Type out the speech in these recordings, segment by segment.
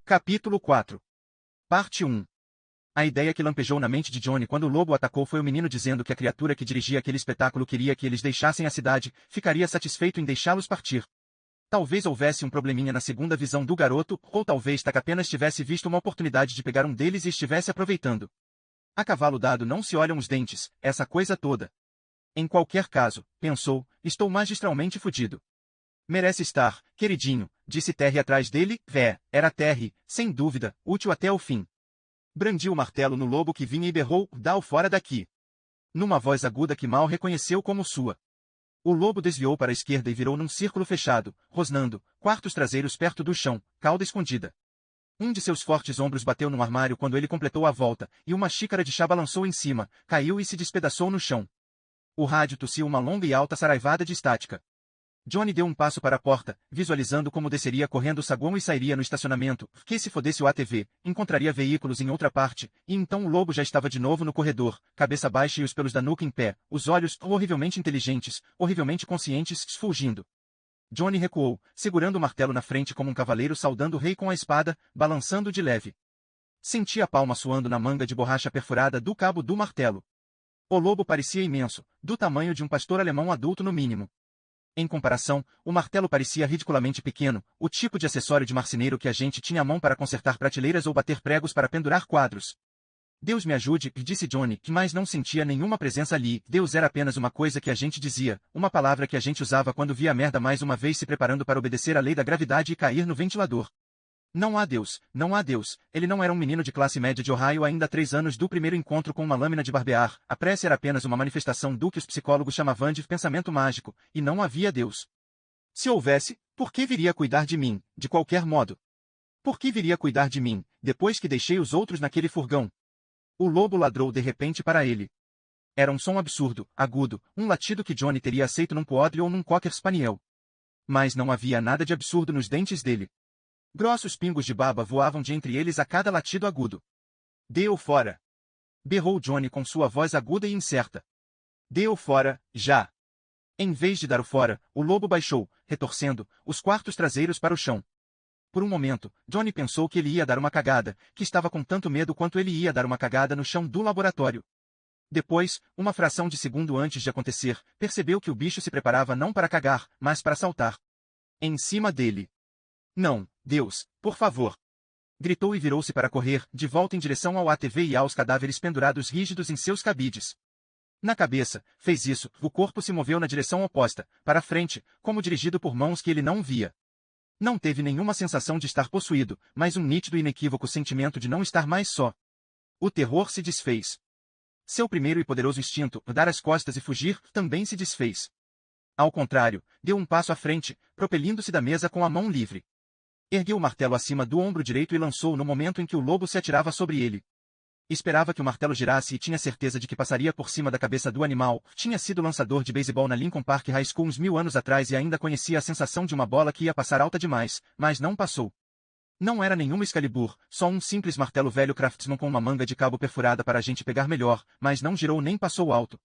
Capítulo 4. Parte 1. A ideia que lampejou na mente de Johnny quando o lobo o atacou foi o menino dizendo que a criatura que dirigia aquele espetáculo queria que eles deixassem a cidade, ficaria satisfeito em deixá-los partir. Talvez houvesse um probleminha na segunda visão do garoto, ou talvez Taka apenas tivesse visto uma oportunidade de pegar um deles e estivesse aproveitando. A cavalo dado não se olham os dentes, essa coisa toda. Em qualquer caso, pensou, estou magistralmente fudido. Merece estar, queridinho, disse Terry atrás dele. Era Terry, sem dúvida, útil até o fim. Brandiu o martelo no lobo que vinha e berrou, dá-o fora daqui. Numa voz aguda que mal reconheceu como sua. O lobo desviou para a esquerda e virou num círculo fechado, rosnando, quartos traseiros perto do chão, cauda escondida. Um de seus fortes ombros bateu num armário quando ele completou a volta, e uma xícara de chá balançou em cima, caiu e se despedaçou no chão. O rádio tossiu uma longa e alta saraivada de estática. Johnny deu um passo para a porta, visualizando como desceria correndo o saguão e sairia no estacionamento, que se fodesse o ATV, encontraria veículos em outra parte, e então o lobo já estava de novo no corredor, cabeça baixa e os pelos da nuca em pé, os olhos, horrivelmente inteligentes, horrivelmente conscientes, fulgindo. Johnny recuou, segurando o martelo na frente como um cavaleiro saudando o rei com a espada, balançando de leve. Sentia a palma suando na manga de borracha perfurada do cabo do martelo. O lobo parecia imenso, do tamanho de um pastor alemão adulto no mínimo. Em comparação, o martelo parecia ridiculamente pequeno, o tipo de acessório de marceneiro que a gente tinha à mão para consertar prateleiras ou bater pregos para pendurar quadros. Deus me ajude, disse Johnny, que mais não sentia nenhuma presença ali. Deus era apenas uma coisa que a gente dizia, uma palavra que a gente usava quando via a merda mais uma vez se preparando para obedecer à lei da gravidade e cair no ventilador. Não há Deus, não há Deus. Ele não era um menino de classe média de Ohio ainda há 3 anos do primeiro encontro com uma lâmina de barbear. A prece era apenas uma manifestação do que os psicólogos chamavam de pensamento mágico, e não havia Deus. Se houvesse, por que viria cuidar de mim, de qualquer modo? Por que viria cuidar de mim, depois que deixei os outros naquele furgão? O lobo ladrou de repente para ele. Era um som absurdo, agudo, um latido que Johnny teria aceito num poodle ou num cocker spaniel. Mas não havia nada de absurdo nos dentes dele. Grossos pingos de baba voavam de entre eles a cada latido agudo. Dê-o fora! Berrou Johnny com sua voz aguda e incerta. Dê-o fora, já! Em vez de dar o fora, o lobo baixou, retorcendo, os quartos traseiros para o chão. Por um momento, Johnny pensou que ele ia dar uma cagada, que estava com tanto medo quanto ele ia dar uma cagada no chão do laboratório. Depois, uma fração de segundo antes de acontecer, percebeu que o bicho se preparava não para cagar, mas para saltar. Em cima dele. Não, Deus, por favor! Gritou e virou-se para correr, de volta em direção ao ATV e aos cadáveres pendurados rígidos em seus cabides. Na cabeça, fez isso, o corpo se moveu na direção oposta, para frente, como dirigido por mãos que ele não via. Não teve nenhuma sensação de estar possuído, mas um nítido e inequívoco sentimento de não estar mais só. O terror se desfez. Seu primeiro e poderoso instinto, dar as costas e fugir, também se desfez. Ao contrário, deu um passo à frente, propelindo-se da mesa com a mão livre. Ergueu o martelo acima do ombro direito e lançou no momento em que o lobo se atirava sobre ele. Esperava que o martelo girasse e tinha certeza de que passaria por cima da cabeça do animal. Tinha sido lançador de beisebol na Lincoln Park High School uns 1000 anos atrás e ainda conhecia a sensação de uma bola que ia passar alta demais, mas não passou. Não era nenhuma Excalibur, só um simples martelo velho Craftsman com uma manga de cabo perfurada para a gente pegar melhor, mas não girou nem passou alto.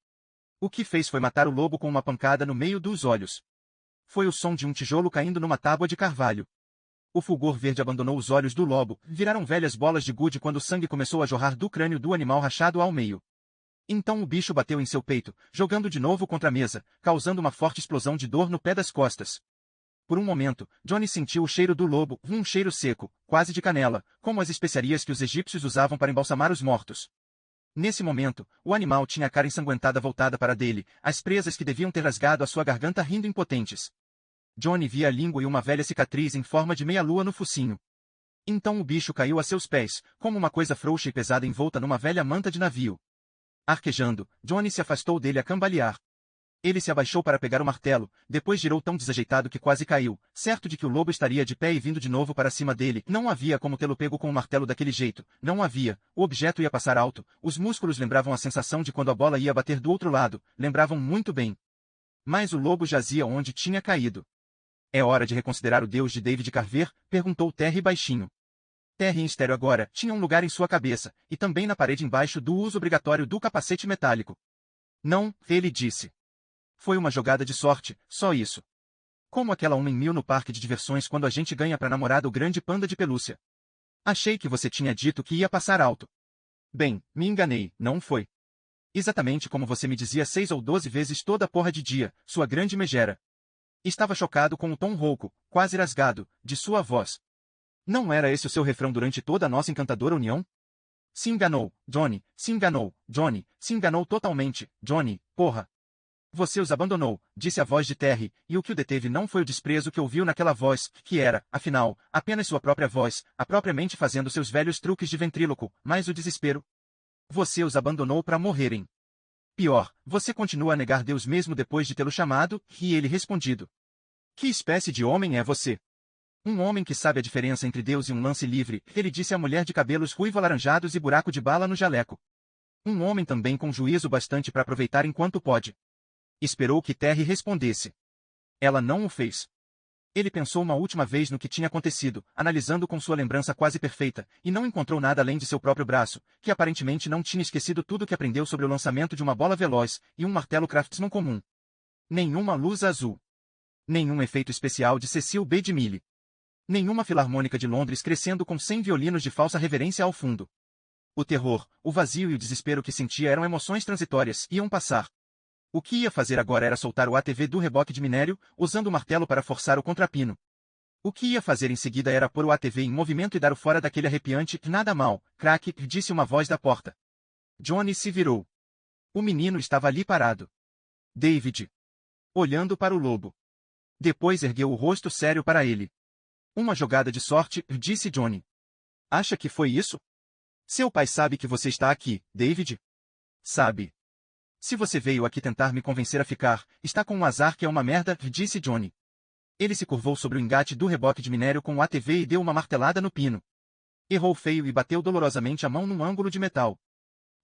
O que fez foi matar o lobo com uma pancada no meio dos olhos. Foi o som de um tijolo caindo numa tábua de carvalho. O fulgor verde abandonou os olhos do lobo, viraram velhas bolas de gude quando o sangue começou a jorrar do crânio do animal rachado ao meio. Então o bicho bateu em seu peito, jogando de novo contra a mesa, causando uma forte explosão de dor no pé das costas. Por um momento, Johnny sentiu o cheiro do lobo, um cheiro seco, quase de canela, como as especiarias que os egípcios usavam para embalsamar os mortos. Nesse momento, o animal tinha a cara ensanguentada voltada para dele, as presas que deviam ter rasgado a sua garganta rindo impotentes. Johnny via a língua e uma velha cicatriz em forma de meia-lua no focinho. Então o bicho caiu a seus pés, como uma coisa frouxa e pesada envolta numa velha manta de navio. Arquejando, Johnny se afastou dele a cambalear. Ele se abaixou para pegar o martelo, depois girou tão desajeitado que quase caiu, certo de que o lobo estaria de pé e vindo de novo para cima dele. Não havia como tê-lo pego com o martelo daquele jeito, não havia, o objeto ia passar alto, os músculos lembravam a sensação de quando a bola ia bater do outro lado, lembravam muito bem. Mas o lobo jazia onde tinha caído. É hora de reconsiderar o Deus de David Carver? Perguntou Terry baixinho. Terry em estéreo agora tinha um lugar em sua cabeça, e também na parede embaixo do uso obrigatório do capacete metálico. Não, ele disse. Foi uma jogada de sorte, só isso. Como aquela 1 em 1000 no parque de diversões quando a gente ganha pra namorada o grande panda de pelúcia. Achei que você tinha dito que ia passar alto. Bem, me enganei, não foi. Exatamente como você me dizia 6 ou 12 vezes toda a porra de dia, sua grande megera. Estava chocado com o tom rouco, quase rasgado, de sua voz. Não era esse o seu refrão durante toda a nossa encantadora união? Se enganou, Johnny, se enganou, Johnny, se enganou totalmente, Johnny, porra. Você os abandonou, disse a voz de Terry, e o que o deteve não foi o desprezo que ouviu naquela voz, que era, afinal, apenas sua própria voz, a própria mente fazendo seus velhos truques de ventríloco, mas o desespero. Você os abandonou para morrerem. Pior, você continua a negar Deus mesmo depois de tê-lo chamado, e ele respondido. Que espécie de homem é você? Um homem que sabe a diferença entre Deus e um lance livre, ele disse à mulher de cabelos ruivo-alaranjados e buraco de bala no jaleco. Um homem também com juízo bastante para aproveitar enquanto pode. Esperou que Terry respondesse. Ela não o fez. Ele pensou uma última vez no que tinha acontecido, analisando com sua lembrança quase perfeita, e não encontrou nada além de seu próprio braço, que aparentemente não tinha esquecido tudo que aprendeu sobre o lançamento de uma bola veloz, e um martelo Craftsman comum. Nenhuma luz azul. Nenhum efeito especial de Cecil B. DeMille. Nenhuma filarmônica de Londres crescendo com 100 violinos de falsa reverência ao fundo. O terror, o vazio e o desespero que sentia eram emoções transitórias, iam passar. O que ia fazer agora era soltar o ATV do reboque de minério, usando o martelo para forçar o contrapino. O que ia fazer em seguida era pôr o ATV em movimento e dar o fora daquele arrepiante, nada mal, craque, disse uma voz da porta. Johnny se virou. O menino estava ali parado. David. Olhando para o lobo. Depois ergueu o rosto sério para ele. Uma jogada de sorte, disse Johnny. Acha que foi isso? Seu pai sabe que você está aqui, David? Sabe. Se você veio aqui tentar me convencer a ficar, está com um azar que é uma merda, disse Johnny. Ele se curvou sobre o engate do reboque de minério com o ATV e deu uma martelada no pino. Errou feio e bateu dolorosamente a mão num ângulo de metal.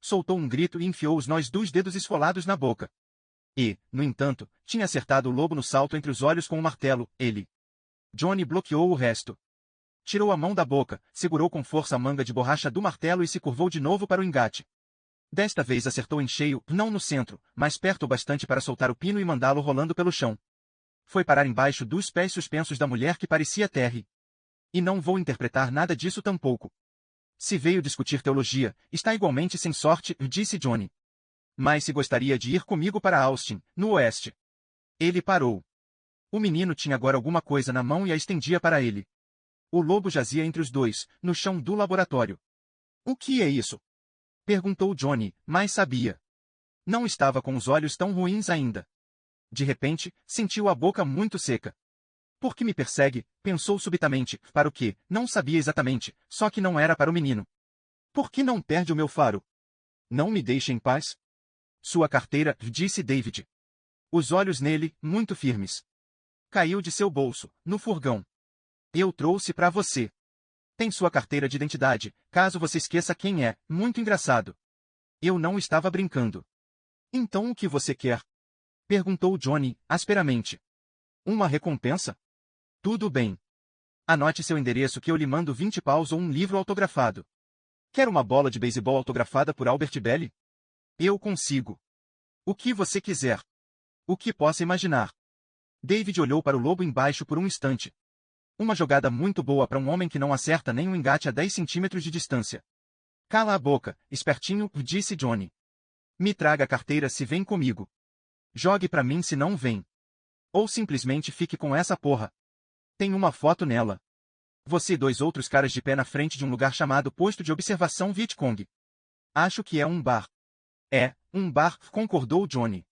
Soltou um grito e enfiou os nós dos dedos esfolados na boca. E, no entanto, tinha acertado o lobo no salto entre os olhos com o martelo, ele. Johnny bloqueou o resto. Tirou a mão da boca, segurou com força a manga de borracha do martelo e se curvou de novo para o engate. Desta vez acertou em cheio, não no centro, mas perto o bastante para soltar o pino e mandá-lo rolando pelo chão. Foi parar embaixo dos pés suspensos da mulher que parecia Terry. E não vou interpretar nada disso tampouco. Se veio discutir teologia, está igualmente sem sorte, disse Johnny. Mas se gostaria de ir comigo para Austin, no oeste. Ele parou. O menino tinha agora alguma coisa na mão e a estendia para ele. O lobo jazia entre os dois, no chão do laboratório. O que é isso? Perguntou Johnny, mas sabia. Não estava com os olhos tão ruins ainda. De repente, sentiu a boca muito seca. Por que me persegue? Pensou subitamente, para o quê? Não sabia exatamente, só que não era para o menino. Por que não perde o meu faro? Não me deixe em paz? Sua carteira, disse David. Os olhos nele, muito firmes. Caiu de seu bolso, no furgão. Eu trouxe para você. Tem sua carteira de identidade, caso você esqueça quem é, muito engraçado. Eu não estava brincando. Então o que você quer? Perguntou Johnny, asperamente. Uma recompensa? Tudo bem. Anote seu endereço que eu lhe mando 20 paus ou um livro autografado. Quer uma bola de beisebol autografada por Albert Belli? Eu consigo. O que você quiser. O que possa imaginar. David olhou para o lobo embaixo por um instante. Uma jogada muito boa para um homem que não acerta nem um engate a 10 centímetros de distância. Cala a boca, espertinho, disse Johnny. Me traga a carteira se vem comigo. Jogue para mim se não vem. Ou simplesmente fique com essa porra. Tem uma foto nela. Você e 2 outros caras de pé na frente de um lugar chamado Posto de Observação Vietcong. Acho que é um bar. É, um bar, concordou Johnny.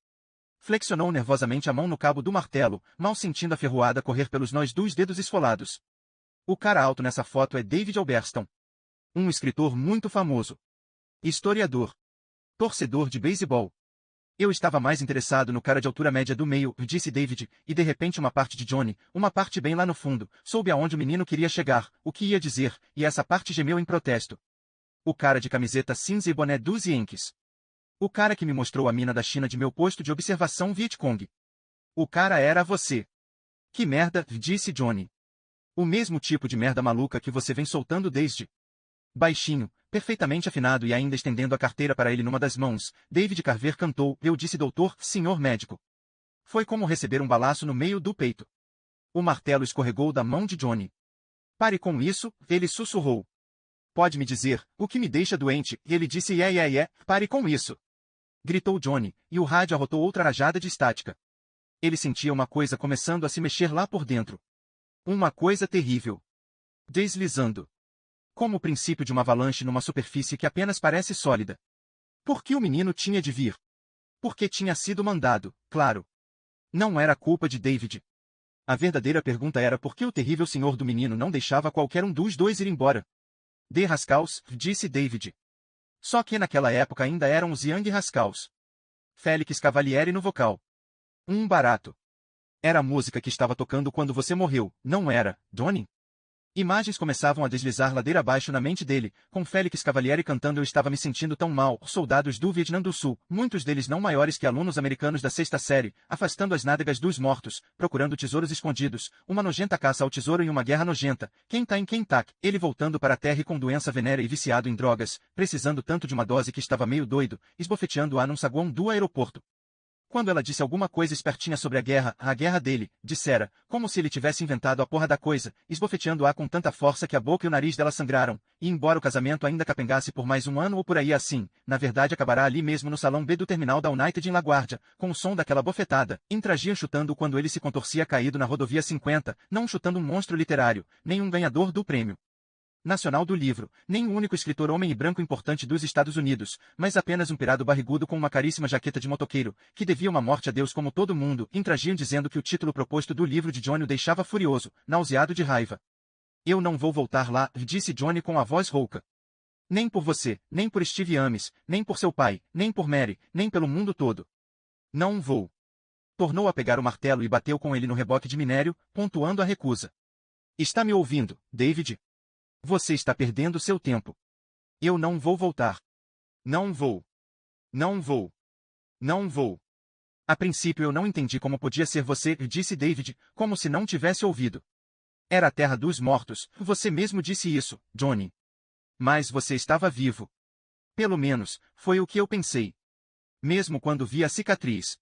Flexionou nervosamente a mão no cabo do martelo, mal sentindo a ferroada correr pelos nós dos dedos esfolados. O cara alto nessa foto é David Alberston. Um escritor muito famoso. Historiador. Torcedor de beisebol. Eu estava mais interessado no cara de altura média do meio, disse David, e de repente uma parte de Johnny, uma parte bem lá no fundo, soube aonde o menino queria chegar, o que ia dizer, e essa parte gemeu em protesto. O cara de camiseta cinza e boné dos Yankees. O cara que me mostrou a mina da China de meu posto de observação Vietcong. O cara era você. Que merda, disse Johnny. O mesmo tipo de merda maluca que você vem soltando desde. Baixinho, perfeitamente afinado e ainda estendendo a carteira para ele numa das mãos, David Carver cantou, eu disse doutor, senhor médico. Foi como receber um balaço no meio do peito. O martelo escorregou da mão de Johnny. Pare com isso, ele sussurrou. Pode me dizer, o que me deixa doente? E ele disse pare com isso. Gritou Johnny, e o rádio arrotou outra rajada de estática. Ele sentia uma coisa começando a se mexer lá por dentro. Uma coisa terrível. Deslizando. Como o princípio de uma avalanche numa superfície que apenas parece sólida. Por que o menino tinha de vir? Porque tinha sido mandado, claro. Não era culpa de David. A verdadeira pergunta era por que o terrível senhor do menino não deixava qualquer um dos dois ir embora. The Rascals, disse David. Só que naquela época ainda eram os Young Rascals. Félix Cavalieri no vocal. Um barato. Era a música que estava tocando quando você morreu, não era, Johnny? Imagens começavam a deslizar ladeira abaixo na mente dele, com Félix Cavalieri cantando Eu estava me sentindo tão mal, soldados do Vietnã do Sul, muitos deles não maiores que alunos americanos da sexta série, afastando as nádegas dos mortos, procurando tesouros escondidos, uma nojenta caça ao tesouro e uma guerra nojenta, quem tá em quem tá, ele voltando para a terra e com doença venérea e viciado em drogas, precisando tanto de uma dose que estava meio doido, esbofeteando-a num saguão do aeroporto. Quando ela disse alguma coisa espertinha sobre a guerra dele, dissera, como se ele tivesse inventado a porra da coisa, esbofeteando-a com tanta força que a boca e o nariz dela sangraram, e embora o casamento ainda capengasse por mais um ano ou por aí assim, na verdade acabará ali mesmo no salão B do terminal da United em LaGuardia, com o som daquela bofetada, intragiam chutando quando ele se contorcia caído na rodovia 50, não chutando um monstro literário, nem um ganhador do prêmio nacional do livro, nem o único escritor homem e branco importante dos Estados Unidos, mas apenas um pirado barrigudo com uma caríssima jaqueta de motoqueiro, que devia uma morte a Deus como todo mundo, intragiam dizendo que o título proposto do livro de Johnny o deixava furioso, nauseado de raiva. Eu não vou voltar lá, disse Johnny com a voz rouca. Nem por você, nem por Steve Ames, nem por seu pai, nem por Mary, nem pelo mundo todo. Não vou. Tornou a pegar o martelo e bateu com ele no reboque de minério, pontuando a recusa. Está me ouvindo, David? Você está perdendo seu tempo. Eu não vou voltar. Não vou. Não vou. Não vou. A princípio eu não entendi como podia ser você, disse David, como se não tivesse ouvido. Era a terra dos mortos, você mesmo disse isso, Johnny. Mas você estava vivo. Pelo menos, foi o que eu pensei. Mesmo quando vi a cicatriz.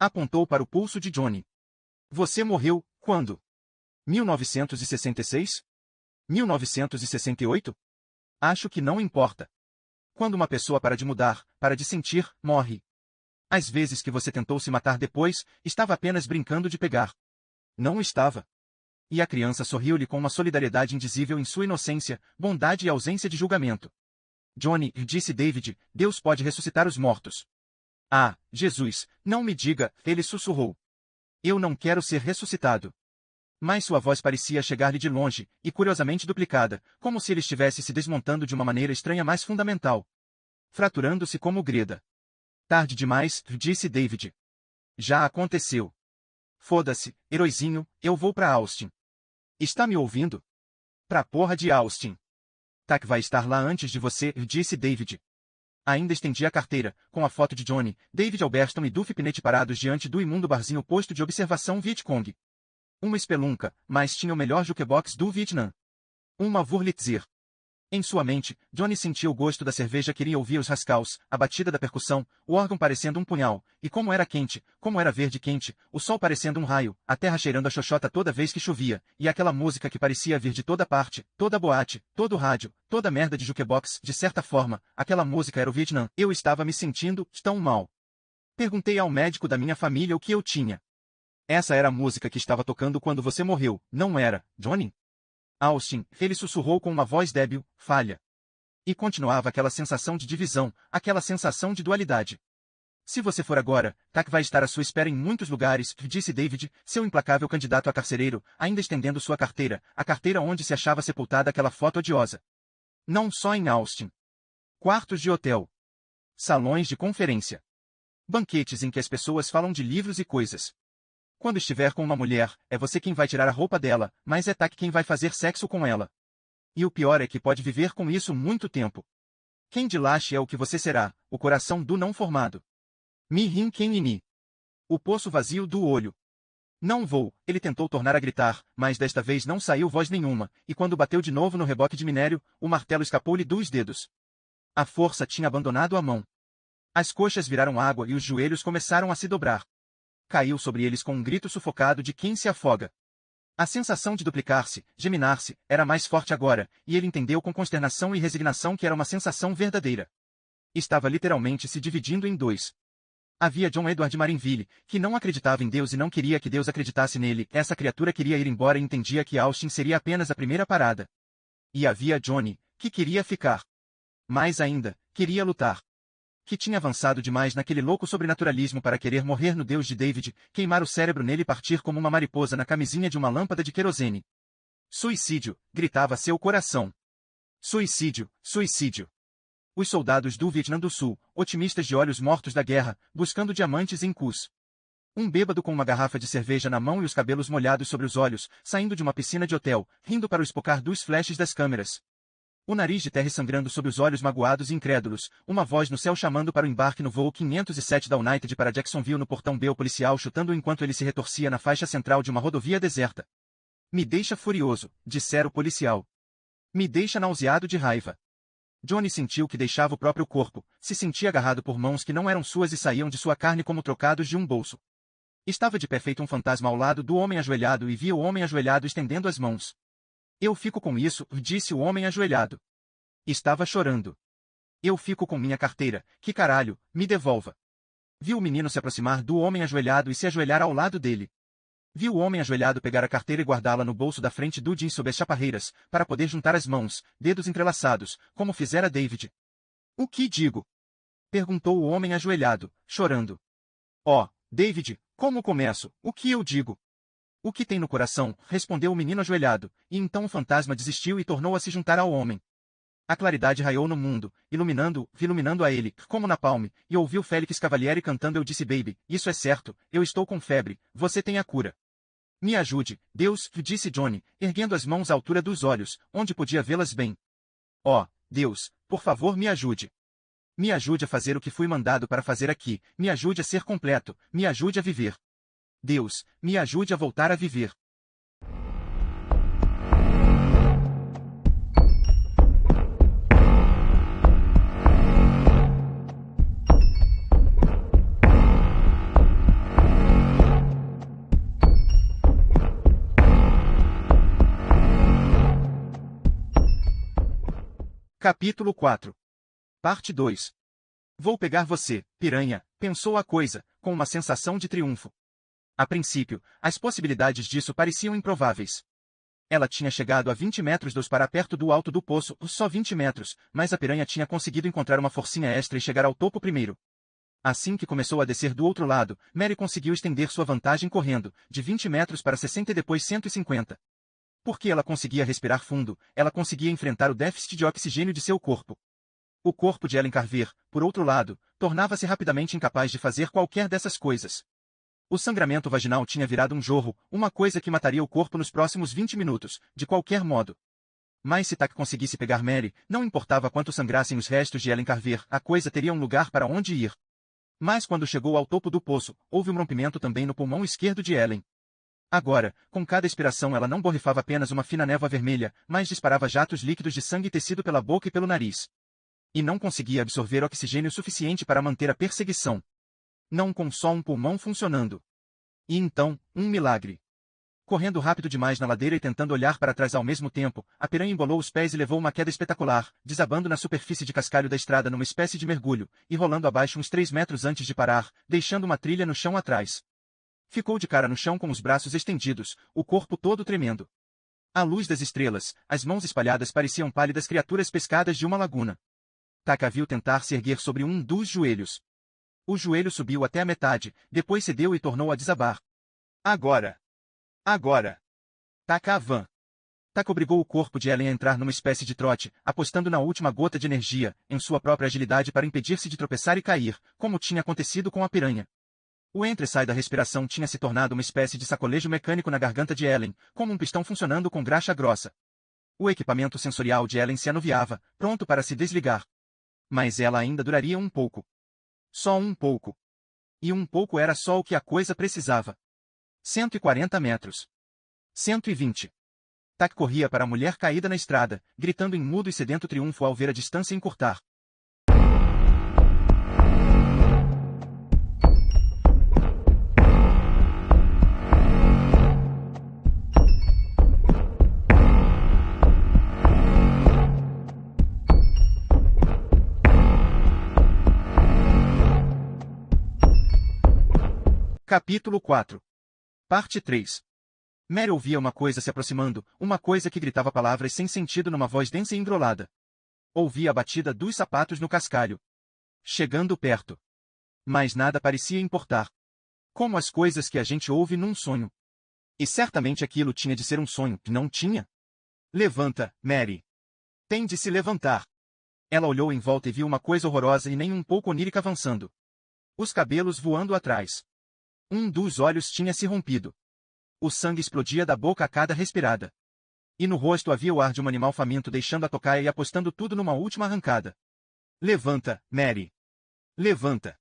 Apontou para o pulso de Johnny. Você morreu, quando? 1966? 1968? Acho que não importa. Quando uma pessoa para de mudar, para de sentir, morre. Às vezes que você tentou se matar depois, estava apenas brincando de pegar. Não estava. E a criança sorriu-lhe com uma solidariedade indizível em sua inocência, bondade e ausência de julgamento. Johnny, disse David, Deus pode ressuscitar os mortos. Ah, Jesus, não me diga, ele sussurrou. Eu não quero ser ressuscitado. Mas sua voz parecia chegar-lhe de longe, e curiosamente duplicada, como se ele estivesse se desmontando de uma maneira estranha mais fundamental. Fraturando-se como greda. Tarde demais, disse David. Já aconteceu. Foda-se, heróizinho, eu vou pra Austin. Está me ouvindo? Pra porra de Austin. Tac vai estar lá antes de você, disse David. Ainda estendi a carteira, com a foto de Johnny, David Alberston e Duffy Pinet parados diante do imundo barzinho posto de observação Vietcong. Uma espelunca, mas tinha o melhor jukebox do Vietnã. Uma Wurlitzer. Em sua mente, Johnny sentia o gosto da cerveja, queria ouvir os rascals, a batida da percussão, o órgão parecendo um punhal, e como era quente, como era verde quente, o sol parecendo um raio, a terra cheirando a xoxota toda vez que chovia, e aquela música que parecia vir de toda parte, toda boate, todo rádio, toda merda de jukebox, de certa forma, aquela música era o Vietnã. Eu estava me sentindo tão mal. Perguntei ao médico da minha família o que eu tinha. Essa era a música que estava tocando quando você morreu, não era, Johnny? Austin, ele sussurrou com uma voz débil, falha. E continuava aquela sensação de divisão, aquela sensação de dualidade. Se você for agora, Tac vai estar à sua espera em muitos lugares, disse David, seu implacável candidato a carcereiro, ainda estendendo sua carteira, a carteira onde se achava sepultada aquela foto odiosa. Não só em Austin. Quartos de hotel. Salões de conferência. Banquetes em que as pessoas falam de livros e coisas. Quando estiver com uma mulher, é você quem vai tirar a roupa dela, mas é Tac quem vai fazer sexo com ela. E o pior é que pode viver com isso muito tempo. Quem de lache é o que você será, o coração do não formado. Mi rim quem ini. O poço vazio do olho. Não vou, ele tentou tornar a gritar, mas desta vez não saiu voz nenhuma, e quando bateu de novo no reboque de minério, o martelo escapou-lhe dos dedos. A força tinha abandonado a mão. As coxas viraram água e os joelhos começaram a se dobrar. Caiu sobre eles com um grito sufocado de quem se afoga. A sensação de duplicar-se, geminar-se, era mais forte agora, e ele entendeu com consternação e resignação que era uma sensação verdadeira. Estava literalmente se dividindo em dois. Havia John Edward Marinville, que não acreditava em Deus e não queria que Deus acreditasse nele. Essa criatura queria ir embora e entendia que Austin seria apenas a primeira parada. E havia Johnny, que queria ficar. Mais ainda, queria lutar. Que tinha avançado demais naquele louco sobrenaturalismo para querer morrer no Deus de David, queimar o cérebro nele e partir como uma mariposa na camisinha de uma lâmpada de querosene. Suicídio, gritava seu coração. Suicídio, suicídio. Os soldados do Vietnã do Sul, otimistas de olhos mortos da guerra, buscando diamantes em Cus. Um bêbado com uma garrafa de cerveja na mão e os cabelos molhados sobre os olhos, saindo de uma piscina de hotel, rindo para o espocar dos flashes das câmeras. O nariz de terra sangrando sob os olhos magoados e incrédulos, uma voz no céu chamando para o embarque no voo 507 da United para Jacksonville no portão B, o policial chutando enquanto ele se retorcia na faixa central de uma rodovia deserta. Me deixa furioso, dissera o policial. Me deixa nauseado de raiva. Johnny sentiu que deixava o próprio corpo, se sentia agarrado por mãos que não eram suas e saíam de sua carne como trocados de um bolso. Estava de pé feito um fantasma ao lado do homem ajoelhado e via o homem ajoelhado estendendo as mãos. Eu fico com isso, disse o homem ajoelhado. Estava chorando. Eu fico com minha carteira, que caralho, me devolva. Viu o menino se aproximar do homem ajoelhado e se ajoelhar ao lado dele. Viu o homem ajoelhado pegar a carteira e guardá-la no bolso da frente do jeans sob as chaparreiras, para poder juntar as mãos, dedos entrelaçados, como fizera David. O que digo? Perguntou o homem ajoelhado, chorando. Oh, David, como começo? O que eu digo? O que tem no coração? Respondeu o menino ajoelhado, e então o fantasma desistiu e tornou a se juntar ao homem. A claridade raiou no mundo, iluminando a ele, como napalm, e ouviu Félix Cavalieri cantando Eu disse baby, isso é certo, eu estou com febre, você tem a cura. Me ajude, Deus, disse Johnny, erguendo as mãos à altura dos olhos, onde podia vê-las bem. Oh, Deus, por favor me ajude. Me ajude a fazer o que fui mandado para fazer aqui, me ajude a ser completo, me ajude a viver. Deus, me ajude a voltar a viver. Capítulo 4. Parte 2. Vou pegar você, piranha, pensou a coisa, com uma sensação de triunfo. A princípio, as possibilidades disso pareciam improváveis. Ela tinha chegado a 20 metros dos para perto do alto do poço, só 20 metros, mas a piranha tinha conseguido encontrar uma forcinha extra e chegar ao topo primeiro. Assim que começou a descer do outro lado, Mary conseguiu estender sua vantagem correndo, de 20 metros para 60 e depois 150. Porque ela conseguia respirar fundo, ela conseguia enfrentar o déficit de oxigênio de seu corpo. O corpo de Ellen Carver, por outro lado, tornava-se rapidamente incapaz de fazer qualquer dessas coisas. O sangramento vaginal tinha virado um jorro, uma coisa que mataria o corpo nos próximos 20 minutos, de qualquer modo. Mas se Tack conseguisse pegar Mary, não importava quanto sangrassem os restos de Ellen Carver, a coisa teria um lugar para onde ir. Mas quando chegou ao topo do poço, houve um rompimento também no pulmão esquerdo de Ellen. Agora, com cada expiração ela não borrifava apenas uma fina névoa vermelha, mas disparava jatos líquidos de sangue e tecido pela boca e pelo nariz. E não conseguia absorver oxigênio suficiente para manter a perseguição. Não com só um pulmão funcionando. E então, um milagre. Correndo rápido demais na ladeira e tentando olhar para trás ao mesmo tempo, a piranha embolou os pés e levou uma queda espetacular, desabando na superfície de cascalho da estrada numa espécie de mergulho, e rolando abaixo uns 3 metros antes de parar, deixando uma trilha no chão atrás. Ficou de cara no chão com os braços estendidos, o corpo todo tremendo. À luz das estrelas, as mãos espalhadas pareciam pálidas criaturas pescadas de uma laguna. Tack a viu tentar se erguer sobre um dos joelhos. O joelho subiu até a metade, depois cedeu e tornou a desabar. Agora! Agora! Tack a van! Tack obrigou o corpo de Ellen a entrar numa espécie de trote, apostando na última gota de energia, em sua própria agilidade para impedir-se de tropeçar e cair, como tinha acontecido com a piranha. O entre-sai da respiração tinha se tornado uma espécie de sacolejo mecânico na garganta de Ellen, como um pistão funcionando com graxa grossa. O equipamento sensorial de Ellen se anuviava, pronto para se desligar. Mas ela ainda duraria um pouco. Só um pouco. E um pouco era só o que a coisa precisava. 140 metros. 120. Tack corria para a mulher caída na estrada, gritando em mudo e sedento triunfo ao ver a distância encurtar. Capítulo 4. Parte 3. Mary ouvia uma coisa se aproximando, uma coisa que gritava palavras sem sentido numa voz densa e embrolada. Ouvia a batida dos sapatos no cascalho. Chegando perto. Mas nada parecia importar. Como as coisas que a gente ouve num sonho. E certamente aquilo tinha de ser um sonho, não tinha? Levanta, Mary. Tem de se levantar. Ela olhou em volta e viu uma coisa horrorosa e nem um pouco onírica avançando. Os cabelos voando atrás. Um dos olhos tinha se rompido. O sangue explodia da boca a cada respirada. E no rosto havia o ar de um animal faminto deixando a tocaia e apostando tudo numa última arrancada. Levanta, Mary. Levanta.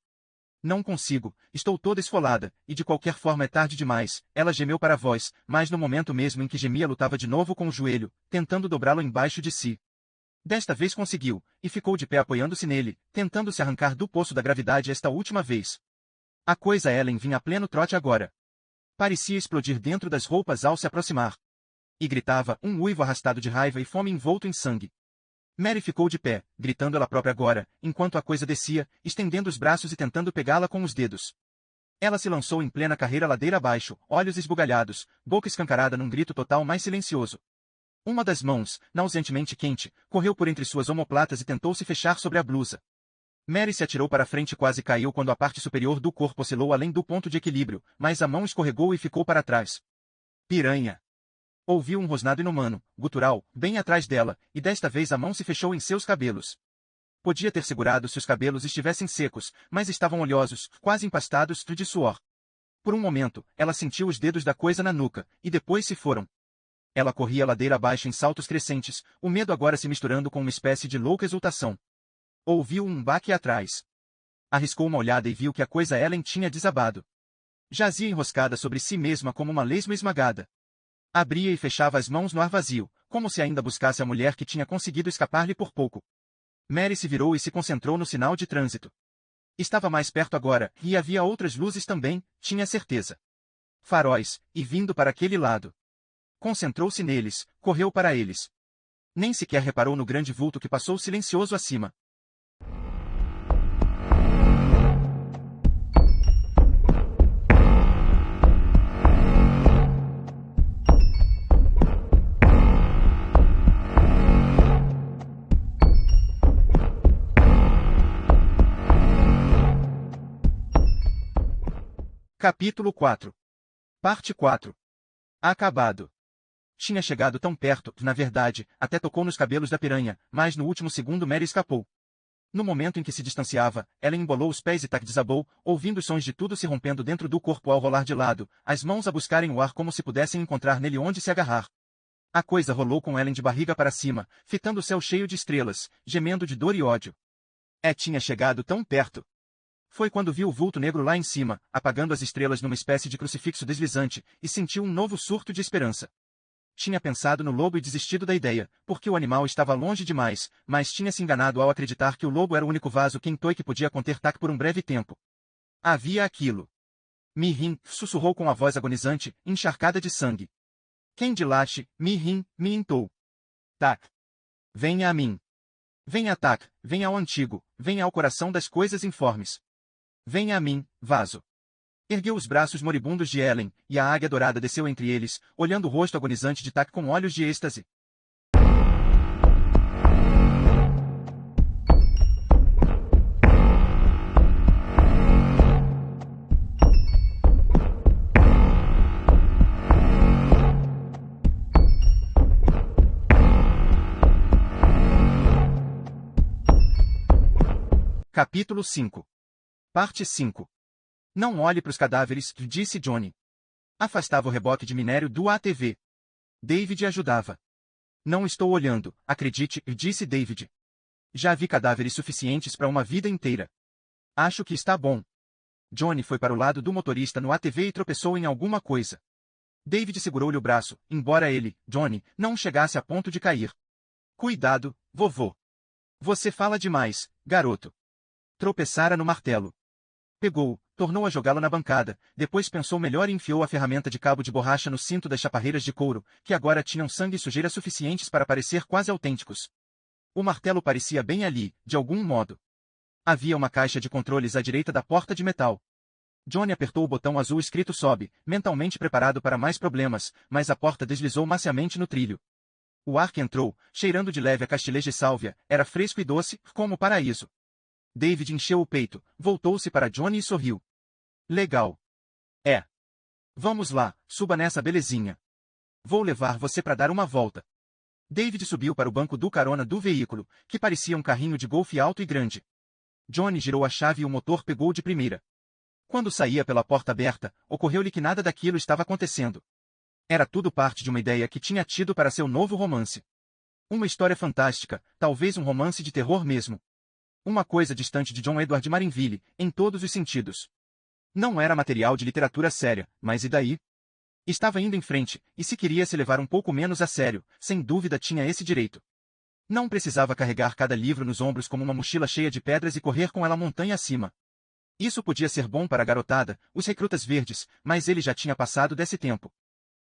Não consigo, estou toda esfolada, e de qualquer forma é tarde demais, ela gemeu para a voz, mas no momento mesmo em que gemia lutava de novo com o joelho, tentando dobrá-lo embaixo de si. Desta vez conseguiu, e ficou de pé apoiando-se nele, tentando se arrancar do poço da gravidade esta última vez. A coisa Ellen vinha a pleno trote agora. Parecia explodir dentro das roupas ao se aproximar. E gritava, um uivo arrastado de raiva e fome envolto em sangue. Mary ficou de pé, gritando ela própria agora, enquanto a coisa descia, estendendo os braços e tentando pegá-la com os dedos. Ela se lançou em plena carreira ladeira abaixo, olhos esbugalhados, boca escancarada num grito total mais silencioso. Uma das mãos, nauseantemente quente, correu por entre suas omoplatas e tentou se fechar sobre a blusa. Mary se atirou para frente e quase caiu quando a parte superior do corpo oscilou além do ponto de equilíbrio, mas a mão escorregou e ficou para trás. Piranha! Ouviu um rosnado inumano, gutural, bem atrás dela, e desta vez a mão se fechou em seus cabelos. Podia ter segurado se os cabelos estivessem secos, mas estavam oleosos, quase empastados de suor. Por um momento, ela sentiu os dedos da coisa na nuca, e depois se foram. Ela corria ladeira abaixo em saltos crescentes, o medo agora se misturando com uma espécie de louca exultação. Ouviu um baque atrás. Arriscou uma olhada e viu que a coisa Ellen tinha desabado. Jazia enroscada sobre si mesma como uma lesma esmagada. Abria e fechava as mãos no ar vazio, como se ainda buscasse a mulher que tinha conseguido escapar-lhe por pouco. Mary se virou e se concentrou no sinal de trânsito. Estava mais perto agora, e havia outras luzes também, tinha certeza. Faróis, e vindo para aquele lado. Concentrou-se neles, correu para eles. Nem sequer reparou no grande vulto que passou silencioso acima. Capítulo 4. Parte 4. Acabado. Tinha chegado tão perto, na verdade, até tocou nos cabelos da piranha, mas no último segundo Mary escapou. No momento em que se distanciava, ela embolou os pés e Tack desabou, ouvindo os sons de tudo se rompendo dentro do corpo ao rolar de lado, as mãos a buscarem o ar como se pudessem encontrar nele onde se agarrar. A coisa rolou com Ellen de barriga para cima, fitando o céu cheio de estrelas, gemendo de dor e ódio. Tinha chegado tão perto. Foi quando viu o vulto negro lá em cima, apagando as estrelas numa espécie de crucifixo deslizante, e sentiu um novo surto de esperança. Tinha pensado no lobo e desistido da ideia, porque o animal estava longe demais, mas tinha se enganado ao acreditar que o lobo era o único vaso quentoy que podia conter Tack por um breve tempo. Havia aquilo. Mirim, sussurrou com a voz agonizante, encharcada de sangue. Quem dilate, Mirim, me intou. Tack. Venha a mim. Venha a Tack, venha ao antigo, venha ao coração das coisas informes. Venha a mim, vaso. Ergueu os braços moribundos de Ellen, e a águia dourada desceu entre eles, olhando o rosto agonizante de Tack com olhos de êxtase. Capítulo 5. Parte 5. Não olhe para os cadáveres, disse Johnny. Afastava o reboque de minério do ATV. David ajudava. Não estou olhando, acredite, disse David. Já vi cadáveres suficientes para uma vida inteira. Acho que está bom. Johnny foi para o lado do motorista no ATV e tropeçou em alguma coisa. David segurou-lhe o braço, embora ele, Johnny, não chegasse a ponto de cair. Cuidado, vovô. Você fala demais, garoto. Tropeçara no martelo. Pegou-o, tornou a jogá-lo na bancada, depois pensou melhor e enfiou a ferramenta de cabo de borracha no cinto das chaparreiras de couro, que agora tinham sangue e sujeira suficientes para parecer quase autênticos. O martelo parecia bem ali, de algum modo. Havia uma caixa de controles à direita da porta de metal. Johnny apertou o botão azul escrito sobe, mentalmente preparado para mais problemas, mas a porta deslizou maciamente no trilho. O ar que entrou, cheirando de leve a castileja e sálvia, era fresco e doce, como o paraíso. David encheu o peito, voltou-se para Johnny e sorriu. Legal. É. Vamos lá, suba nessa belezinha. Vou levar você para dar uma volta. David subiu para o banco do carona do veículo, que parecia um carrinho de golfe alto e grande. Johnny girou a chave e o motor pegou de primeira. Quando saía pela porta aberta, ocorreu-lhe que nada daquilo estava acontecendo. Era tudo parte de uma ideia que tinha tido para seu novo romance. Uma história fantástica, talvez um romance de terror mesmo. Uma coisa distante de John Edward Marinville, em todos os sentidos. Não era material de literatura séria, mas e daí? Estava indo em frente, e se queria se levar um pouco menos a sério, sem dúvida tinha esse direito. Não precisava carregar cada livro nos ombros como uma mochila cheia de pedras e correr com ela montanha acima. Isso podia ser bom para a garotada, os recrutas verdes, mas ele já tinha passado desse tempo.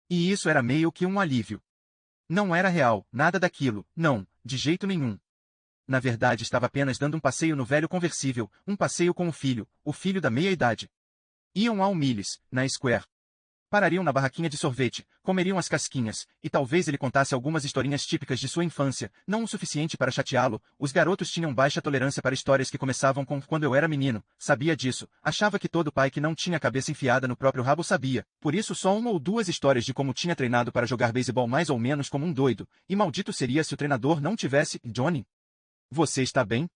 E isso era meio que um alívio. Não era real, nada daquilo, não, de jeito nenhum. Na verdade estava apenas dando um passeio no velho conversível, um passeio com o filho da meia-idade. Iam ao Millis, na Square. Parariam na barraquinha de sorvete, comeriam as casquinhas, e talvez ele contasse algumas historinhas típicas de sua infância, não o suficiente para chateá-lo. Os garotos tinham baixa tolerância para histórias que começavam com "quando eu era menino", sabia disso, achava que todo pai que não tinha a cabeça enfiada no próprio rabo sabia, por isso só uma ou duas histórias de como tinha treinado para jogar beisebol mais ou menos como um doido, e maldito seria se o treinador não tivesse. Johnny? Você está bem?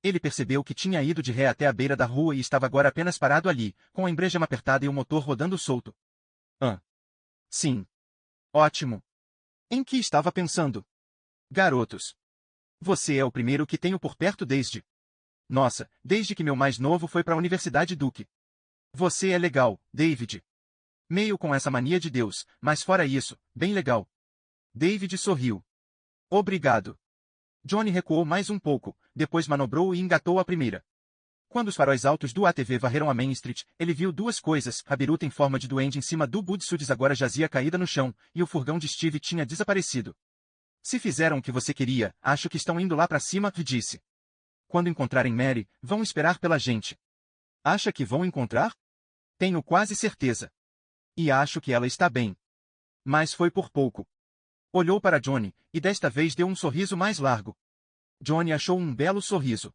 Ele percebeu que tinha ido de ré até a beira da rua e estava agora apenas parado ali, com a embreagem apertada e o motor rodando solto. Sim. Ótimo. Em que estava pensando? Garotos. Você é o primeiro que tenho por perto desde... Nossa, desde que meu mais novo foi para a Universidade Duke. Você é legal, David. Meio com essa mania de Deus, mas fora isso, bem legal. David sorriu. Obrigado. Johnny recuou mais um pouco, depois manobrou e engatou a primeira. Quando os faróis altos do ATV varreram a Main Street, ele viu duas coisas: a biruta em forma de duende em cima do Budsudis agora jazia caída no chão, e o furgão de Steve tinha desaparecido. Se fizeram o que você queria, acho que estão indo lá para cima, disse. Quando encontrarem Mary, vão esperar pela gente. Acha que vão encontrar? Tenho quase certeza. E acho que ela está bem. Mas foi por pouco. Olhou para Johnny, e desta vez deu um sorriso mais largo. Johnny achou um belo sorriso.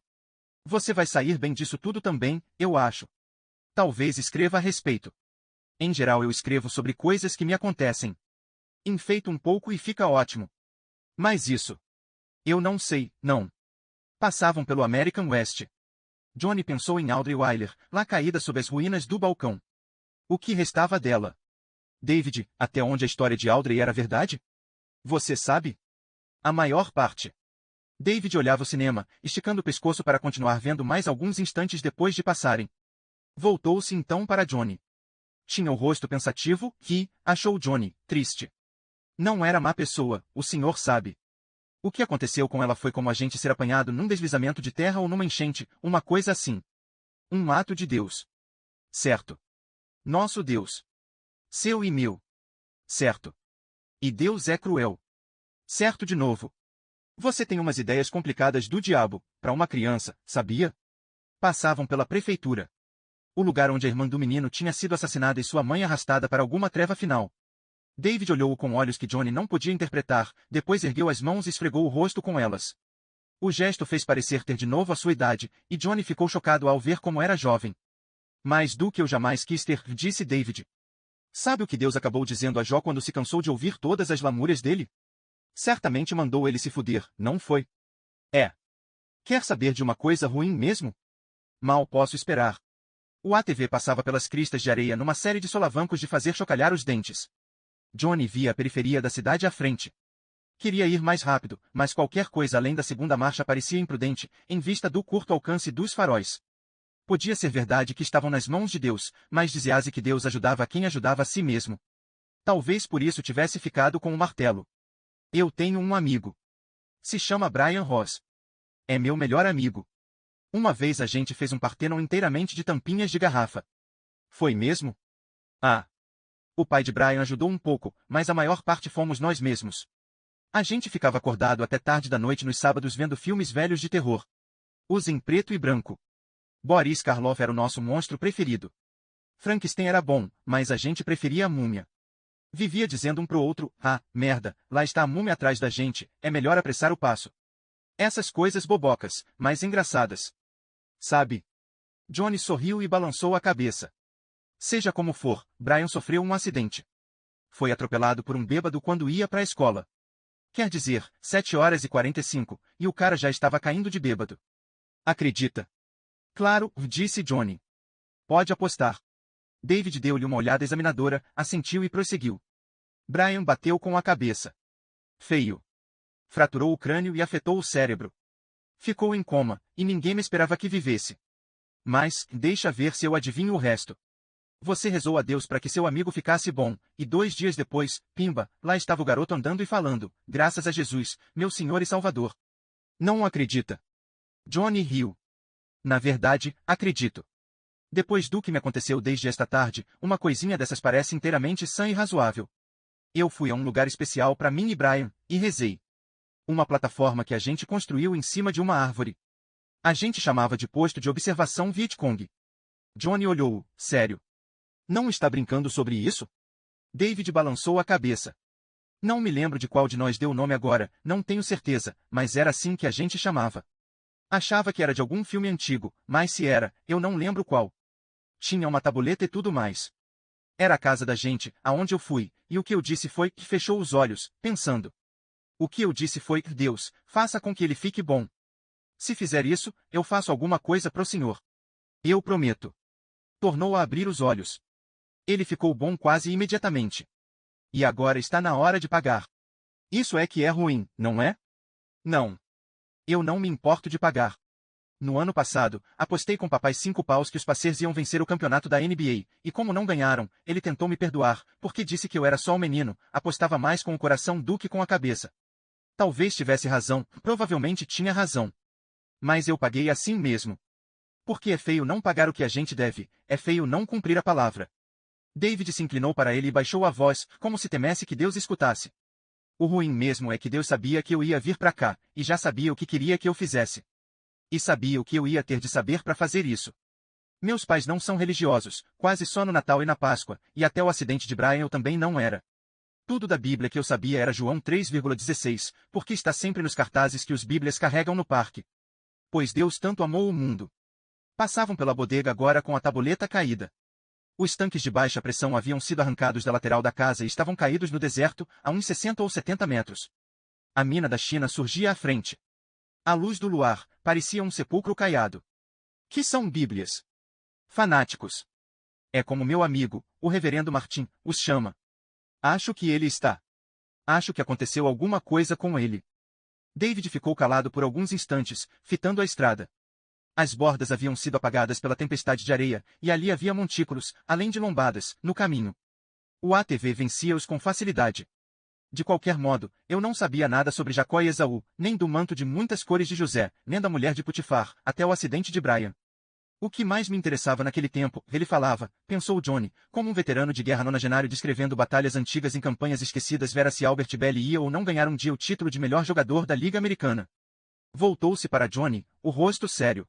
Você vai sair bem disso tudo também, eu acho. Talvez escreva a respeito. Em geral eu escrevo sobre coisas que me acontecem. Enfeito um pouco e fica ótimo. Mas isso. Eu não sei, não. Passavam pelo American West. Johnny pensou em Audrey Wyler, lá caída sob as ruínas do balcão. O que restava dela? David, até onde a história de Audrey era verdade? Você sabe? A maior parte. David olhava o cinema, esticando o pescoço para continuar vendo mais alguns instantes depois de passarem. Voltou-se então para Johnny. Tinha o rosto pensativo, achou Johnny, triste. Não era má pessoa, o senhor sabe. O que aconteceu com ela foi como a gente ser apanhado num deslizamento de terra ou numa enchente, uma coisa assim. Um ato de Deus. Certo. Nosso Deus. Seu e meu. Certo. E Deus é cruel. Certo de novo. Você tem umas ideias complicadas do diabo, para uma criança, sabia? Passavam pela prefeitura. O lugar onde a irmã do menino tinha sido assassinada e sua mãe arrastada para alguma treva final. David olhou-o com olhos que Johnny não podia interpretar, depois ergueu as mãos e esfregou o rosto com elas. O gesto fez parecer ter de novo a sua idade, e Johnny ficou chocado ao ver como era jovem. Mais do que eu jamais quis ter, disse David. Sabe o que Deus acabou dizendo a Jó quando se cansou de ouvir todas as lamúrias dele? Certamente mandou ele se fuder, não foi? É. Quer saber de uma coisa ruim mesmo? Mal posso esperar. O ATV passava pelas cristas de areia numa série de solavancos de fazer chocalhar os dentes. Johnny via a periferia da cidade à frente. Queria ir mais rápido, mas qualquer coisa além da segunda marcha parecia imprudente, em vista do curto alcance dos faróis. Podia ser verdade que estavam nas mãos de Deus, mas dizia-se que Deus ajudava quem ajudava a si mesmo. Talvez por isso tivesse ficado com o martelo. Eu tenho um amigo. Se chama Brian Ross. É meu melhor amigo. Uma vez a gente fez um Parthenon inteiramente de tampinhas de garrafa. Foi mesmo? Ah. O pai de Brian ajudou um pouco, mas a maior parte fomos nós mesmos. A gente ficava acordado até tarde da noite nos sábados vendo filmes velhos de terror. Os em preto e branco. Boris Karloff era o nosso monstro preferido. Frankenstein era bom, mas a gente preferia a múmia. Vivia dizendo um pro outro, ah, merda, lá está a múmia atrás da gente, é melhor apressar o passo. Essas coisas bobocas, mas engraçadas. Sabe? Johnny sorriu e balançou a cabeça. Seja como for, Brian sofreu um acidente. Foi atropelado por um bêbado quando ia para a escola. Quer dizer, 7h45, e o cara já estava caindo de bêbado. Acredita? Claro, disse Johnny. Pode apostar. David deu-lhe uma olhada examinadora, assentiu e prosseguiu. Brian bateu com a cabeça. Feio. Fraturou o crânio e afetou o cérebro. Ficou em coma, e ninguém me esperava que vivesse. Mas, deixa ver se eu adivinho o resto. Você rezou a Deus para que seu amigo ficasse bom, e 2 dias depois, pimba, lá estava o garoto andando e falando, graças a Jesus, meu Senhor e Salvador. Não acredita? Johnny riu. Na verdade, acredito. Depois do que me aconteceu desde esta tarde, uma coisinha dessas parece inteiramente sã e razoável. Eu fui a um lugar especial para mim e Brian, e rezei. Uma plataforma que a gente construiu em cima de uma árvore. A gente chamava de posto de observação Vietcong. Johnny olhou, sério. Não está brincando sobre isso? David balançou a cabeça. Não me lembro de qual de nós deu o nome agora, não tenho certeza, mas era assim que a gente chamava. Achava que era de algum filme antigo, mas se era, eu não lembro qual. Tinha uma tabuleta e tudo mais. Era a casa da gente, aonde eu fui, e o que eu disse foi que fechou os olhos, pensando. O que eu disse foi, Deus, faça com que ele fique bom. Se fizer isso, eu faço alguma coisa pro senhor. Eu prometo. Tornou a abrir os olhos. Ele ficou bom quase imediatamente. E agora está na hora de pagar. Isso é que é ruim, não é? Não. Eu não me importo de pagar. No ano passado, apostei com papai 5 paus que os Pacers iam vencer o campeonato da NBA, e como não ganharam, ele tentou me perdoar, porque disse que eu era só um menino, apostava mais com o coração do que com a cabeça. Talvez tivesse razão, provavelmente tinha razão. Mas eu paguei assim mesmo. Porque é feio não pagar o que a gente deve, é feio não cumprir a palavra. David se inclinou para ele e baixou a voz, como se temesse que Deus escutasse. O ruim mesmo é que Deus sabia que eu ia vir para cá, e já sabia o que queria que eu fizesse. E sabia o que eu ia ter de saber para fazer isso. Meus pais não são religiosos, quase só no Natal e na Páscoa, e até o acidente de Brian eu também não era. Tudo da Bíblia que eu sabia era João 3,16, porque está sempre nos cartazes que os Bíblias carregam no parque. Pois Deus tanto amou o mundo. Passavam pela bodega agora com a tabuleta caída. Os tanques de baixa pressão haviam sido arrancados da lateral da casa e estavam caídos no deserto, a uns 60 ou 70 metros. A mina da China surgia à frente. A luz do luar parecia um sepulcro caiado. Que são Bíblias? Fanáticos. É como meu amigo, o reverendo Martin, os chama. Acho que ele está. Acho que aconteceu alguma coisa com ele. David ficou calado por alguns instantes, fitando a estrada. As bordas haviam sido apagadas pela tempestade de areia, e ali havia montículos, além de lombadas, no caminho. O ATV vencia-os com facilidade. De qualquer modo, eu não sabia nada sobre Jacó e Esaú, nem do manto de muitas cores de José, nem da mulher de Putifar, até o acidente de Brian. O que mais me interessava naquele tempo, ele falava, pensou Johnny, como um veterano de guerra nonagenário descrevendo batalhas antigas em campanhas esquecidas, vera se Albert Bell ia ou não ganhar um dia o título de melhor jogador da Liga Americana. Voltou-se para Johnny, o rosto sério.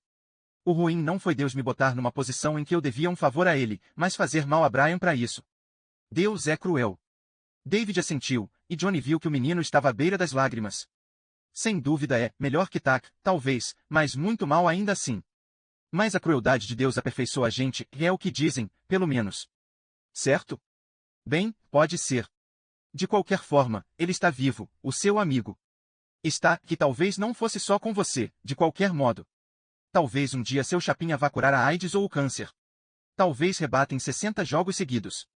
O ruim não foi Deus me botar numa posição em que eu devia um favor a ele, mas fazer mal a Brian para isso. Deus é cruel. David assentiu, e Johnny viu que o menino estava à beira das lágrimas. Sem dúvida é melhor que Tac, talvez, mas muito mal ainda assim. Mas a crueldade de Deus aperfeiçoa a gente, e é o que dizem, pelo menos. Certo? Bem, pode ser. De qualquer forma, ele está vivo, o seu amigo. Está, que talvez não fosse só com você, de qualquer modo. Talvez um dia seu chapinha vá curar a AIDS ou o câncer. Talvez rebata em 60 jogos seguidos.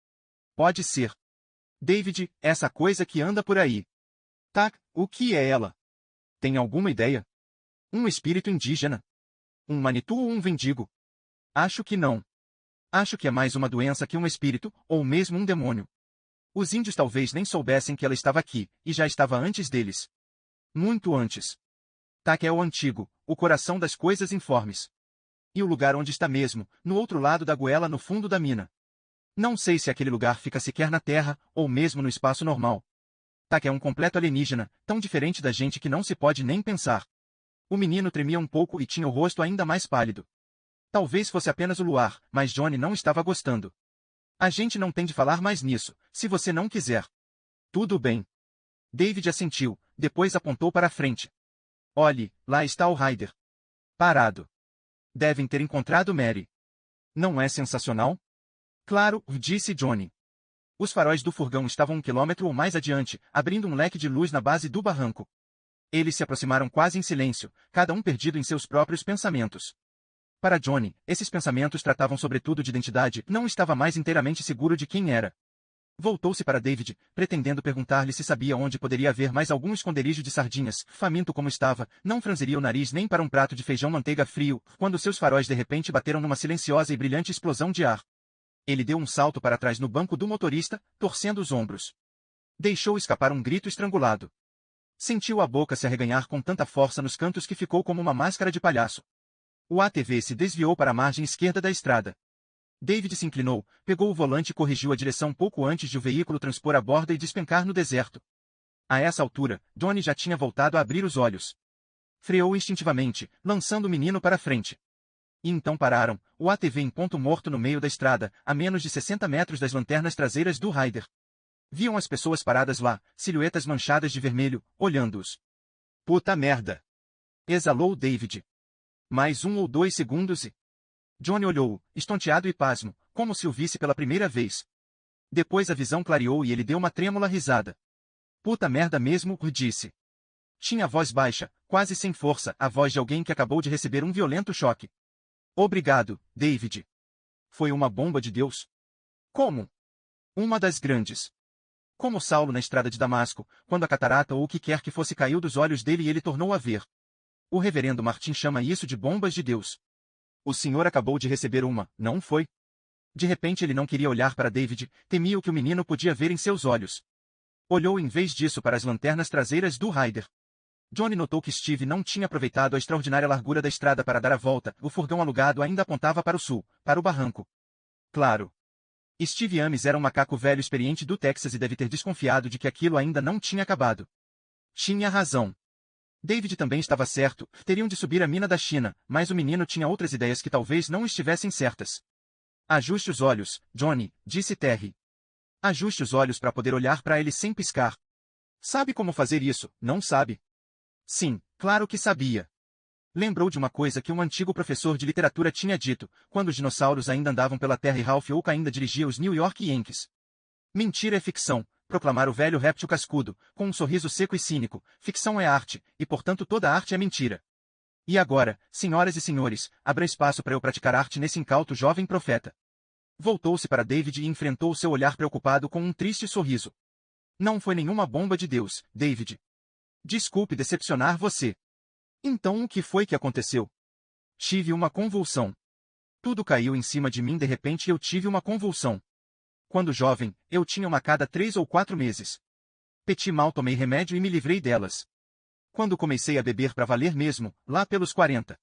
Pode ser. David, essa coisa que anda por aí. Tá, o que é ela? Tem alguma ideia? Um espírito indígena? Um Manitou ou um mendigo? Acho que não. Acho que é mais uma doença que um espírito, ou mesmo um demônio. Os índios talvez nem soubessem que ela estava aqui, e já estava antes deles. Muito antes. Tac é o antigo, o coração das coisas informes. E o lugar onde está mesmo, no outro lado da goela no fundo da mina. Não sei se aquele lugar fica sequer na Terra, ou mesmo no espaço normal. Tac é um completo alienígena, tão diferente da gente que não se pode nem pensar. O menino tremia um pouco e tinha o rosto ainda mais pálido. Talvez fosse apenas o luar, mas Johnny não estava gostando. A gente não tem de falar mais nisso, se você não quiser. Tudo bem. David assentiu, depois apontou para a frente. Olhe, lá está o Ryder. Parado. Devem ter encontrado Mary. Não é sensacional? Claro, disse Johnny. Os faróis do furgão estavam 1 quilômetro ou mais adiante, abrindo um leque de luz na base do barranco. Eles se aproximaram quase em silêncio, cada um perdido em seus próprios pensamentos. Para Johnny, esses pensamentos tratavam sobretudo de identidade, não estava mais inteiramente seguro de quem era. Voltou-se para David, pretendendo perguntar-lhe se sabia onde poderia haver mais algum esconderijo de sardinhas. Faminto como estava, não franziria o nariz nem para um prato de feijão manteiga frio, quando seus faróis de repente bateram numa silenciosa e brilhante explosão de ar. Ele deu um salto para trás no banco do motorista, torcendo os ombros. Deixou escapar um grito estrangulado. Sentiu a boca se arreganhar com tanta força nos cantos que ficou como uma máscara de palhaço. O ATV se desviou para a margem esquerda da estrada. David se inclinou, pegou o volante e corrigiu a direção pouco antes de o veículo transpor a borda e despencar no deserto. A essa altura, Johnny já tinha voltado a abrir os olhos. Freou instintivamente, lançando o menino para frente. E então pararam, o ATV em ponto morto no meio da estrada, a menos de 60 metros das lanternas traseiras do Ryder. Viam as pessoas paradas lá, silhuetas manchadas de vermelho, olhando-os. Puta merda! Exalou David. Mais 1 ou 2 segundos e... Johnny olhou, estonteado e pasmo, como se o visse pela primeira vez. Depois a visão clareou e ele deu uma trêmula risada. Puta merda mesmo, disse. Tinha a voz baixa, quase sem força, a voz de alguém que acabou de receber um violento choque. Obrigado, David. Foi uma bomba de Deus. Como? Uma das grandes. Como Saulo na estrada de Damasco, quando a catarata ou o que quer que fosse caiu dos olhos dele e ele tornou a ver. O reverendo Martin chama isso de bombas de Deus. O senhor acabou de receber uma, não foi? De repente ele não queria olhar para David, temia o que o menino podia ver em seus olhos. Olhou em vez disso para as lanternas traseiras do Ryder. Johnny notou que Steve não tinha aproveitado a extraordinária largura da estrada para dar a volta, o furgão alugado ainda apontava para o sul, para o barranco. Claro. Steve Ames era um macaco velho experiente do Texas e deve ter desconfiado de que aquilo ainda não tinha acabado. Tinha razão. David também estava certo, teriam de subir a mina da China, mas o menino tinha outras ideias que talvez não estivessem certas. Ajuste os olhos, Johnny, disse Terry. Ajuste os olhos para poder olhar para ele sem piscar. Sabe como fazer isso, não sabe? Sim, claro que sabia. Lembrou de uma coisa que um antigo professor de literatura tinha dito, quando os dinossauros ainda andavam pela Terra e Ralph Oak ainda dirigia os New York Yankees. Mentira é ficção, proclamara o velho réptil cascudo, com um sorriso seco e cínico. Ficção é arte, e portanto toda arte é mentira. E agora, senhoras e senhores, abra espaço para eu praticar arte nesse incauto jovem profeta. Voltou-se para David e enfrentou seu olhar preocupado com um triste sorriso. Não foi nenhuma bomba de Deus, David. Desculpe decepcionar você. Então o que foi que aconteceu? Tive uma convulsão. Tudo caiu em cima de mim de repente e eu tive uma convulsão. Quando jovem, eu tinha uma a cada 3 ou 4 meses. Petit mal tomei remédio e me livrei delas. Quando comecei a beber para valer mesmo, lá pelos 40.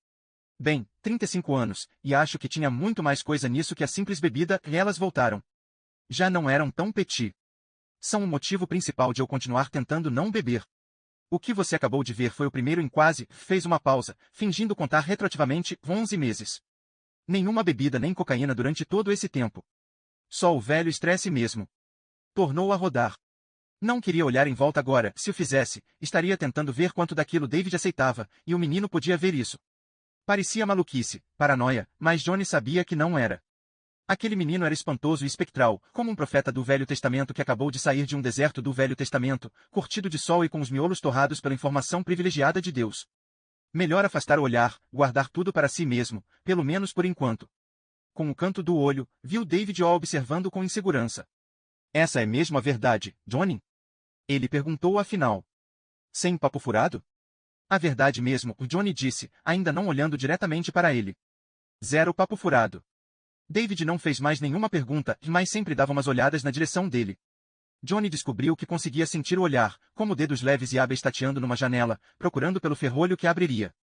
Bem, 35 anos, e acho que tinha muito mais coisa nisso que a simples bebida, e elas voltaram. Já não eram tão petit. São o motivo principal de eu continuar tentando não beber. O que você acabou de ver foi o primeiro em quase, fez uma pausa, fingindo contar retroativamente, 11 meses. Nenhuma bebida nem cocaína durante todo esse tempo. Só o velho estresse mesmo. Tornou a rodar. Não queria olhar em volta agora, se o fizesse, estaria tentando ver quanto daquilo David aceitava, e o menino podia ver isso. Parecia maluquice, paranoia, mas Johnny sabia que não era. Aquele menino era espantoso e espectral, como um profeta do Velho Testamento que acabou de sair de um deserto do Velho Testamento, curtido de sol e com os miolos torrados pela informação privilegiada de Deus. Melhor afastar o olhar, guardar tudo para si mesmo, pelo menos por enquanto. Com o canto do olho, viu David o observando com insegurança. Essa é mesmo a verdade, Johnny? Ele perguntou afinal. Sem papo furado? A verdade mesmo, o Johnny disse, ainda não olhando diretamente para ele. Zero papo furado. David não fez mais nenhuma pergunta, mas sempre dava umas olhadas na direção dele. Johnny descobriu que conseguia sentir o olhar, como dedos leves e hábeis tateando numa janela, procurando pelo ferrolho que abriria.